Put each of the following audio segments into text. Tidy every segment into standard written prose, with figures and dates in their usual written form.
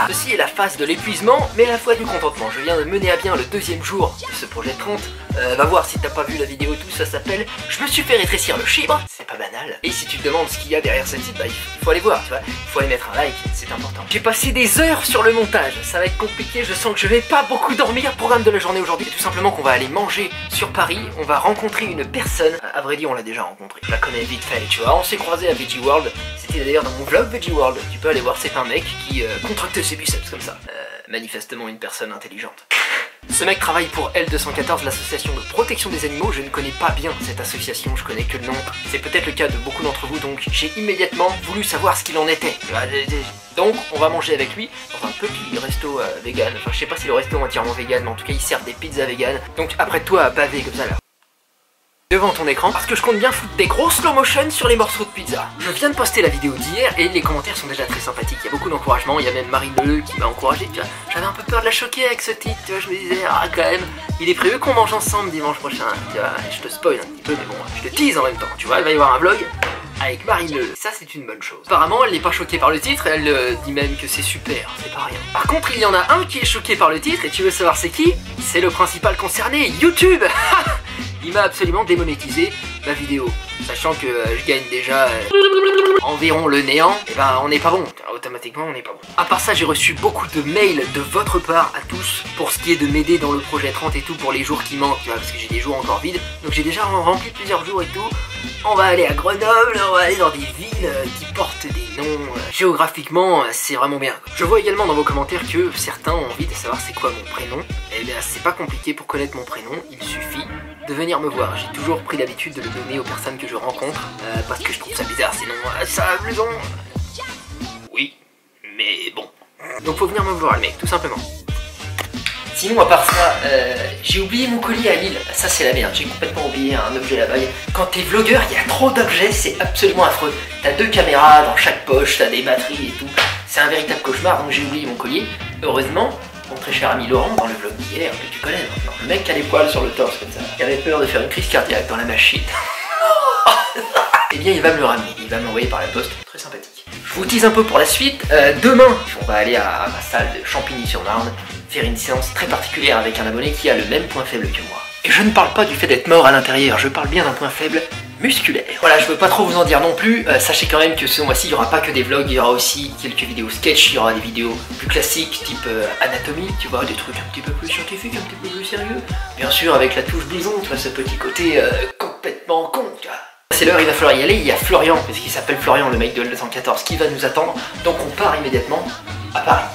Ceci est la phase de l'épuisement, mais à la fois du contentement. Je viens de mener à bien le deuxième jour de ce projet 30. Va voir si t'as pas vu la vidéo, tout ça s'appelle « Je me suis fait rétrécir le chibre ». C'est pas banal. Et si tu te demandes ce qu'il y a derrière cette titre, bah, il faut aller voir, tu vois. Il faut aller mettre un like, c'est important. J'ai passé des heures sur le montage. Ça va être compliqué, je sens que je vais pas beaucoup dormir. Programme de la journée aujourd'hui, tout simplement qu'on va aller manger sur Paris. On va rencontrer une personne. À vrai dire, on l'a déjà rencontré. Je la connais vite fait, tu vois. On s'est croisé à Veggie World. C'était d'ailleurs dans mon vlog Veggie World. Tu peux aller voir, c'est un mec qui contracte ses biceps comme ça. Manifestement une personne intelligente. Ce mec travaille pour L214, l'association de protection des animaux. Je ne connais pas bien cette association, je connais que le nom. C'est peut-être le cas de beaucoup d'entre vous, donc j'ai immédiatement voulu savoir ce qu'il en était. Donc on va manger avec lui dans un petit resto vegan. Enfin je sais pas si le resto est entièrement vegan, mais en tout cas ils servent des pizzas vegan. Donc après toi à baver comme ça là. Devant ton écran, parce que je compte bien foutre des gros slow motion sur les morceaux de pizza. Je viens de poster la vidéo d'hier et les commentaires sont déjà très sympathiques. Il y a beaucoup d'encouragement, il y a même Marie Leleu qui m'a encouragé, tu vois. J'avais un peu peur de la choquer avec ce titre, tu vois, je me disais, ah quand même, il est prévu qu'on mange ensemble dimanche prochain, tu vois. Je te spoil un petit peu, mais bon, je te tease en même temps, tu vois, il va y avoir un vlog avec Marie Leleu. Ça c'est une bonne chose. Apparemment elle n'est pas choquée par le titre, elle dit même que c'est super, c'est pas rien. Par contre il y en a un qui est choqué par le titre et tu veux savoir c'est qui? C'est le principal concerné, YouTube. Il m'a absolument démonétisé ma vidéo, sachant que je gagne déjà environ le néant, et ben on n'est pas bon, automatiquement on n'est pas bon. À part ça j'ai reçu beaucoup de mails de votre part à tous, pour ce qui est de m'aider dans le projet 30 et tout, pour les jours qui manquent, tu vois, parce que j'ai des jours encore vides, donc j'ai déjà rempli plusieurs jours et tout. On va aller à Grenoble, on va aller dans des villes qui portent des noms, géographiquement c'est vraiment bien. Je vois également dans vos commentaires que certains ont envie de savoir c'est quoi mon prénom, et bien c'est pas compliqué pour connaître mon prénom, il suffit de venir me voir. J'ai toujours pris l'habitude de le donner aux personnes que je rencontre, parce que je trouve ça bizarre, sinon ça a raison. Oui, mais bon. Donc faut venir me voir le mec, tout simplement. Sinon à part ça, j'ai oublié mon colis à Lille. Ça c'est la merde, j'ai complètement oublié un objet là-bas. Quand t'es vlogueur, il y a trop d'objets, c'est absolument affreux. T'as 2 caméras dans chaque poche, t'as des batteries et tout. C'est un véritable cauchemar, donc j'ai oublié mon collier. Heureusement, mon très cher ami Laurent, dans le vlog d'hier, que tu connais maintenant, le mec qui a les poils sur le torse comme ça, qui avait peur de faire une crise cardiaque dans la machine. Eh bien il va me le ramener, il va me l'envoyer par la poste, très sympathique. Je vous tease un peu pour la suite, demain on va aller à ma salle de Champigny-sur-Marne, faire une séance très particulière avec un abonné qui a le même point faible que moi. Et je ne parle pas du fait d'être mort à l'intérieur, je parle bien d'un point faible musculaire. Voilà, je veux pas trop vous en dire non plus, sachez quand même que ce mois-ci il n'y aura pas que des vlogs, il y aura aussi quelques vidéos sketch, il y aura des vidéos plus classiques type anatomie, tu vois, des trucs un petit peu plus scientifiques, un petit peu plus sérieux. Bien sûr avec la touche blouson, tu vois, ce petit côté complètement con, tu vois. C'est l'heure, il va falloir y aller, il y a Florian, parce qu'il s'appelle Florian, le mec de L214, qui va nous attendre, donc on part immédiatement à Paris.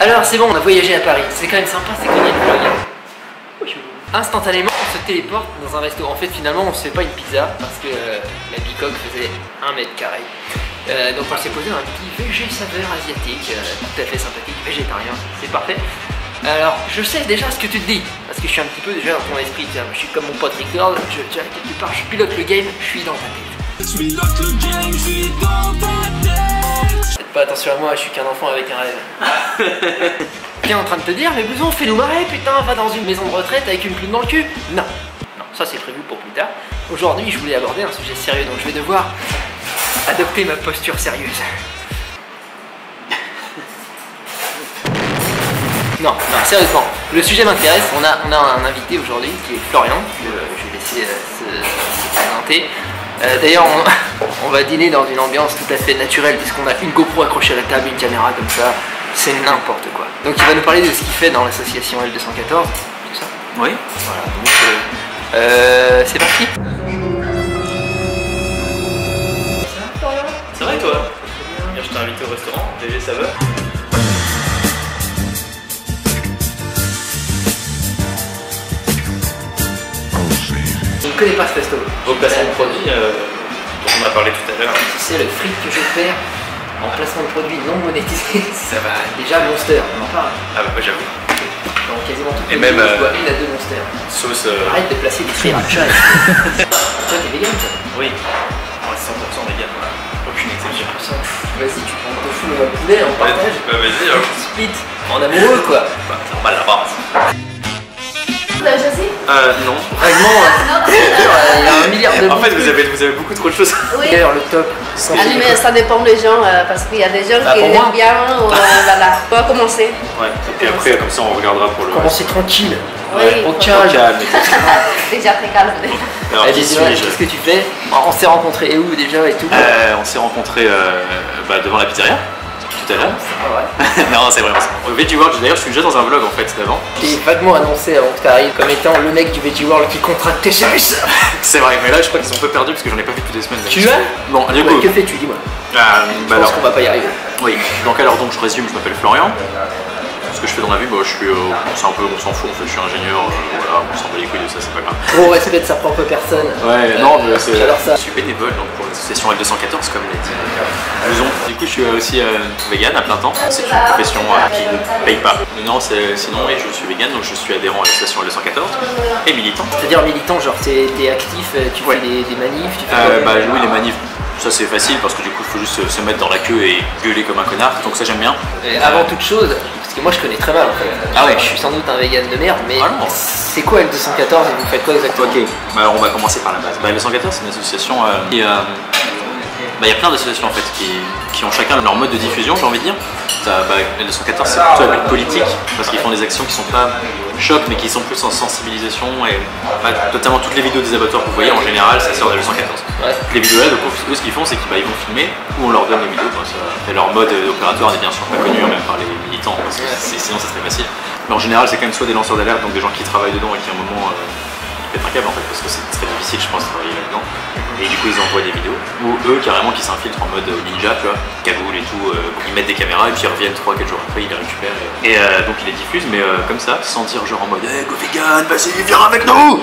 Alors c'est bon, on a voyagé à Paris, c'est quand même sympa, c'est quand même une vlog. Instantanément on se téléporte dans un resto. En fait finalement on se fait pas une pizza parce que la bicoque faisait 1 mètre carré. Donc on s'est posé dans un petit végé saveur asiatique, tout à fait sympathique, végétarien, c'est parfait. Alors je sais déjà ce que tu te dis, parce que je suis un petit peu déjà dans ton esprit, tiens, je suis comme mon pote Ricord, quelque part je pilote le game, je suis dans ta tête. Je pilote le game, je suis dans ta tête. Faites pas attention à moi, je suis qu'un enfant avec un rêve. T'es en train de te dire, mais Blouson, fais-nous marrer, putain, va dans une maison de retraite avec une plume dans le cul. Non, non, ça c'est prévu pour plus tard. Aujourd'hui, je voulais aborder un sujet sérieux, donc je vais devoir adopter ma posture sérieuse. Non, non, sérieusement, le sujet m'intéresse. On a un invité aujourd'hui qui est Florian, que je vais laisser se présenter. D'ailleurs, on va dîner dans une ambiance tout à fait naturelle, puisqu'on a une GoPro accrochée à la table, une caméra comme ça. C'est n'importe quoi. Donc il va nous parler de ce qu'il fait dans l'association L214, tout ça. Oui. Voilà, donc c'est parti. Ça va Florian? Ça va et toi? Hier je t'ai invité au restaurant, VG Saveur. Je ne connais pas ce resto. Vos placements de produits, dont on a parlé tout à l'heure. Tu sais le fric que je perds en placement de produits non monétisés, ça va déjà Monster, on en parle. Ah bah j'avoue. Dans quasiment toutes et les même vidéos, je vois 1 à 2 Monster. Sauce... Arrête de placer des sriracha. Toi t'es vegan toi? Oui. Ouais, 100% vegan, voilà. Aucune exception. Vas-y, tu prends le tofu ou un poulet, on partage. Bah vas-y, Split, en amoureux quoi. Bah c'est normal la base. Vous avez chassé? Non. Vaguement, il y a un milliard de En fait, vous avez beaucoup trop de choses. Oui. D'ailleurs, le top. Mais ça dépend des gens, parce qu'il y a des gens Bah, qui pour moi. aiment bien. Voilà, on va commencer. Ouais. Et après, comme ça, on regardera pour le. Commencer tranquille. Oui. Au calme. Déjà très calme. Alors, Allez, qui dis-moi, suis-je qu'est-ce que tu fais? On s'est rencontrés où déjà et tout? On s'est rencontrés devant la pizzeria tout à l'heure. Ouais. Non, c'est vraiment ça. Au Veggie World, d'ailleurs, je suis déjà dans un vlog en fait d'avant. T'es vaguement annoncé avant que t'arrives comme étant le mec du Veggie World qui contracte tes services. C'est vrai, mais là, je crois qu'ils sont un peu perdus parce que j'en ai pas vu depuis des semaines. Tu as? Bon, du Ouais, coup. que fais-tu, dis-moi? Je Je pense qu'on va pas y arriver. Oui, donc alors donc je résume, je m'appelle Florian. Ce que je fais dans la vie, je suis, c'est un peu, on s'en fout en fait, je suis ingénieur, voilà, on s'en bat les couilles de ça, c'est pas grave. Gros respect de sa propre personne. Ouais, non, mais c'est. J'adore ça. Je suis bénévole donc pour l'association L214, comme l'a dit Luzon. Du coup, je suis aussi vegan à plein temps. C'est une profession qui ne paye pas. Non, sinon, oui, je suis vegan, donc je suis adhérent à l'association L214 et militant. C'est-à-dire militant, genre t'es actif, tu fais des manifs, tu fais quoi? Oui, les manifs. Ça c'est facile parce que du coup il faut juste se mettre dans la queue et gueuler comme un connard, donc ça j'aime bien. Et avant toute chose, parce que moi je connais très mal en fait. Ah ouais. Je suis sans doute un vegan de merde, mais Ah non. c'est quoi L214 et vous faites quoi exactement? Ok, alors on va commencer par la base. L214 c'est une association qui il y a plein d'associations en fait qui ont chacun leur mode de diffusion, j'ai envie de dire. L214 c'est plutôt la politique parce qu'ils font des actions qui sont pas choc mais qui sont plus en sensibilisation et notamment toutes les vidéos des abattoirs que vous voyez en général ça sort de L214. Ouais. Les vidéos là, donc eux ce qu'ils font c'est qu'ils vont filmer ou on leur donne les vidéos. Et leur mode opératoire n'est bien sûr pas connu même par les militants parce que sinon ça serait facile. Mais en général c'est quand même soit des lanceurs d'alerte, donc des gens qui travaillent dedans et qui à un moment pètent un câble en fait parce que c'est très difficile je pense de travailler là-dedans. Et du coup ils envoient des vidéos ou eux carrément qui s'infiltrent en mode ninja, tu vois, cagoule et tout, ils mettent des caméras et puis ils reviennent 3-4 jours après, ils les récupèrent et donc ils les diffusent mais comme ça, sans dire genre en mode hey, go vegan, vas-y viens avec nous,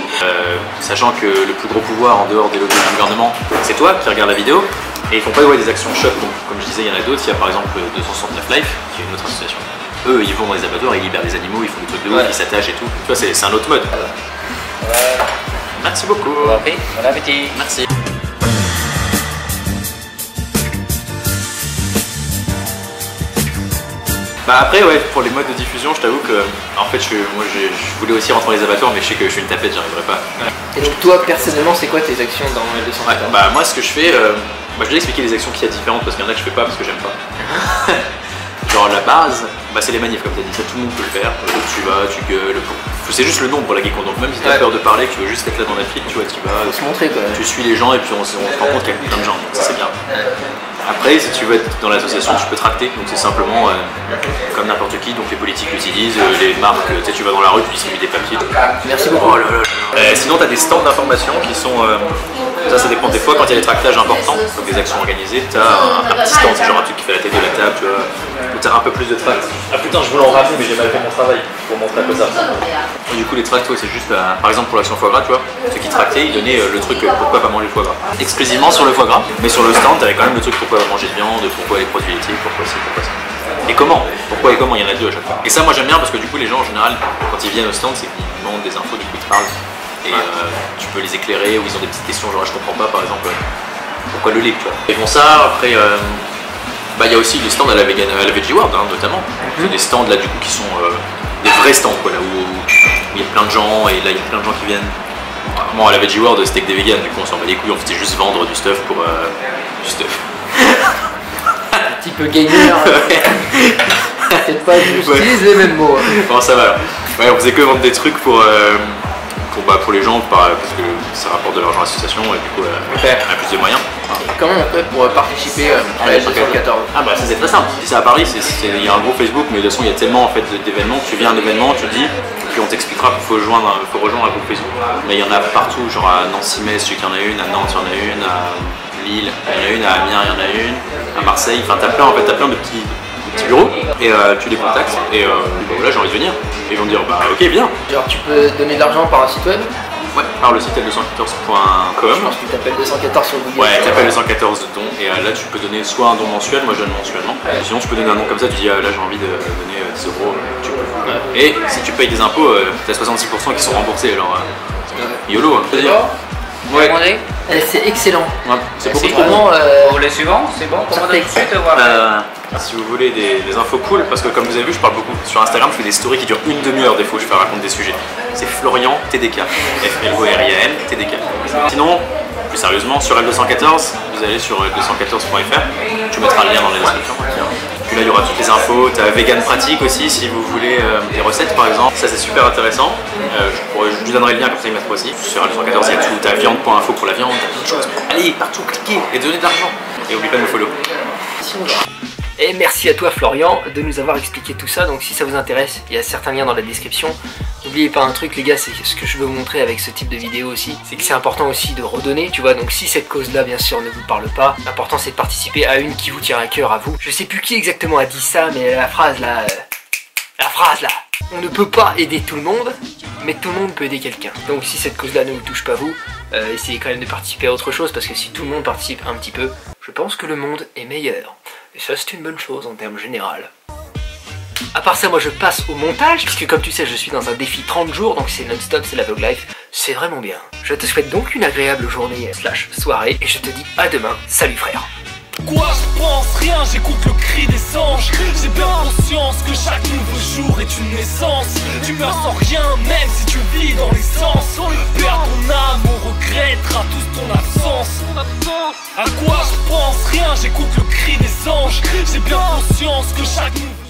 sachant que le plus gros pouvoir en dehors des lobbies du gouvernement c'est toi qui regarde la vidéo et ils font pas des actions choc, donc comme je disais il y en a d'autres, il y a par exemple 269 Life qui est une autre association, eux ils vont dans les abattoirs, ils libèrent les animaux, ils font des trucs de ouf, ils s'attachent et tout, tu vois c'est un autre mode. Merci beaucoup. Bon appétit. Merci. Après ouais, pour les modes de diffusion, je t'avoue que en fait je voulais aussi rentrer dans les abattoirs mais je sais que je suis une tapette, j'y arriverai pas. Et donc toi personnellement c'est quoi tes actions dans L214? Moi ce que je fais, je vais expliquer les actions qu'il y a différentes parce qu'il y en a que je fais pas parce que j'aime pas. Genre la base, c'est les manifs comme tu as dit, ça tout le monde peut le faire, tu vas, tu gueules, c'est juste le nombre là qui compte, donc même si tu as peur de parler, que tu veux juste être là dans la file, tu vois, tu vas, Faut se montrer quoi. tu suis les gens et puis on se rend compte qu'il y a plein de gens, donc ça c'est bien. Après si tu veux être dans l'association tu peux tracter, donc c'est simplement comme n'importe qui, donc les politiques l'utilisent, les marques, tu vas dans la rue, tu distribues des papiers. Merci beaucoup. Oh là là. Sinon tu as des stands d'information qui sont, ça dépend des fois quand il y a des tractages importants, donc des actions organisées, tu as un petit stand, c'est genre un truc qui fait la tête de la table, tu vois, où tu as un peu plus de tracts. Ah putain je voulais en rappeler mais j'ai mal fait mon travail pour montrer à quoi ça ressemble. Et du coup les tracts c'est juste, par exemple pour l'action foie gras, tu vois, ceux qui tractaient ils donnaient le truc pourquoi pas manger le foie gras. Exclusivement sur le foie gras, mais sur le stand t'avais quand même le truc pourquoi manger de viande, pourquoi les produits laitiers, pourquoi ci, pourquoi ça. Et comment, pourquoi et comment, il y en a deux à chaque fois. Et ça moi j'aime bien parce que du coup les gens en général quand ils viennent au stand c'est qu'ils demandent des infos, du coup ils te parlent. Et tu peux les éclairer ou ils ont des petites questions genre je comprends pas par exemple pourquoi le lait, tu vois. Ils font ça, après il y a aussi des stands à la Veggie World notamment. C'est des stands là du coup qui sont des vrais stands quoi, là où il y a plein de gens et là il y a plein de gens qui viennent. Bon à la Veggie World c'était que des vegans, du coup on s'en bat les couilles, on faisait juste vendre du stuff pour du stuff. Un petit peu gamer. Peut-être pas, j'utilise les mêmes mots. Bon ça va alors. Ouais, on faisait que vendre des trucs pour les gens parce que ça rapporte de l'argent à l'association et du coup on a plus de moyens. Et comment on fait pour participer à L214? Ça c'est très simple. Si c'est à Paris, il y a un gros Facebook, mais de toute façon il y a tellement en fait d'événements, tu viens à un événement, tu dis, puis on t'expliquera qu'il faut rejoindre un groupe Facebook. Mais il y en a partout, genre à Nancy-Metz, je sais qu'il y en a une, à Nantes il y en a une, à Lille, il y en a une, à Amiens il y en a une, à Marseille, enfin t'as plein de petits bureaux et tu les contactes et voilà j'ai envie de venir. Et ils vont me dire ok viens. Genre tu peux donner de l'argent par un site web? Ouais, par le site l214.com. Je pense que tu t'appelles 214 sur Google. Ouais, tu t'appelles 214 de don et là tu peux donner soit un don mensuel, moi je donne mensuellement. Sinon tu peux donner un don comme ça, tu dis là j'ai envie de donner 10 euros, tu peux. Et si tu payes des impôts, t'as 66% qui sont remboursés alors YOLO. Ouais. C'est excellent. Ouais, c'est beaucoup C'est trop vraiment les suivants, c'est bon, comment tout de suite voir. Si vous voulez des infos cool, parce que comme vous avez vu, je parle beaucoup sur Instagram, je fais des stories qui durent une demi-heure des fois, je fais raconter des sujets. C'est Florian TDK, F-L-O-R-I-A-N TDK. Sinon, plus sérieusement, sur L214, vous allez sur l214.fr, tu mettras le lien dans la description. Puis là, il y aura toutes les infos. Tu as Vegan Pratique aussi, si vous voulez des recettes par exemple. Ça, c'est super intéressant. Je vous donnerai le lien comme ça, il mettra aussi. Sur L214, il y a tout. Tu as viande.info pour la viande, t'as plein de choses. Allez, partout, cliquez et donnez de l'argent. Et n'oubliez pas de nous follow. Et merci à toi Florian de nous avoir expliqué tout ça, donc si ça vous intéresse, il y a certains liens dans la description. N'oubliez pas un truc les gars, c'est ce que je veux vous montrer avec ce type de vidéo aussi, c'est que c'est important aussi de redonner, tu vois, donc si cette cause là bien sûr ne vous parle pas, l'important c'est de participer à une qui vous tient à cœur à vous. Je sais plus qui exactement a dit ça, mais la phrase là, on ne peut pas aider tout le monde, mais tout le monde peut aider quelqu'un. Donc si cette cause là ne vous touche pas vous, essayez quand même de participer à autre chose, parce que si tout le monde participe un petit peu, je pense que le monde est meilleur. Et ça c'est une bonne chose en termes général. À part ça, moi je passe au montage, puisque comme tu sais je suis dans un défi 30 jours, donc c'est non-stop, c'est la vlog life, c'est vraiment bien. Je te souhaite donc une agréable journée / soirée, et je te dis à demain, salut frère. Quoi je pense rien, j'écoute le cri des anges. J'ai bien conscience que chaque nouveau jour est une naissance. Tu meurs sans rien, même si tu vis dans l'essence. Perds ton âme, on regrettera tous ton absence. À quoi je pense rien, j'écoute le cri des anges. J'ai bien conscience que chaque nouveau